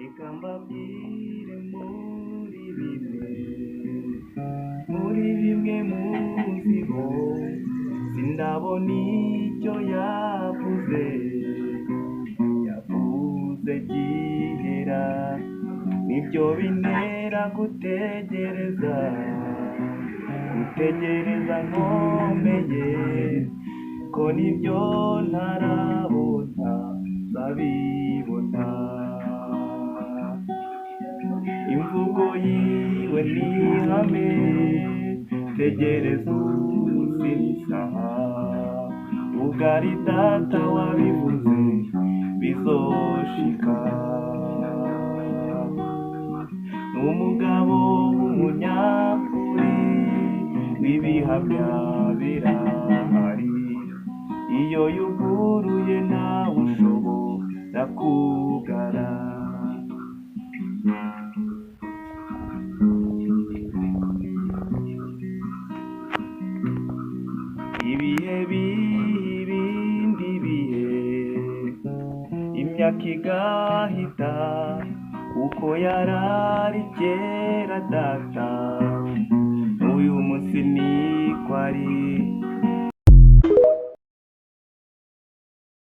reka mbabwire muri bimwe muziho sindabona icyo yavuze gihera nibyo bintera gutegereza nkomeye ko nibyo ntarabona nzabibona. Imvugo yiwe ni ihame, tegereza umunsi n'isaha, ugari data wabivuze bizoshika. N'umugabo w'umunyakuri w'ibihamya birahari, iyo yuguruye ntawe ushobora kugara. Ibihe ibindi bihe, imyaka igahita uko yarari kera data, uyu munsi niko ari.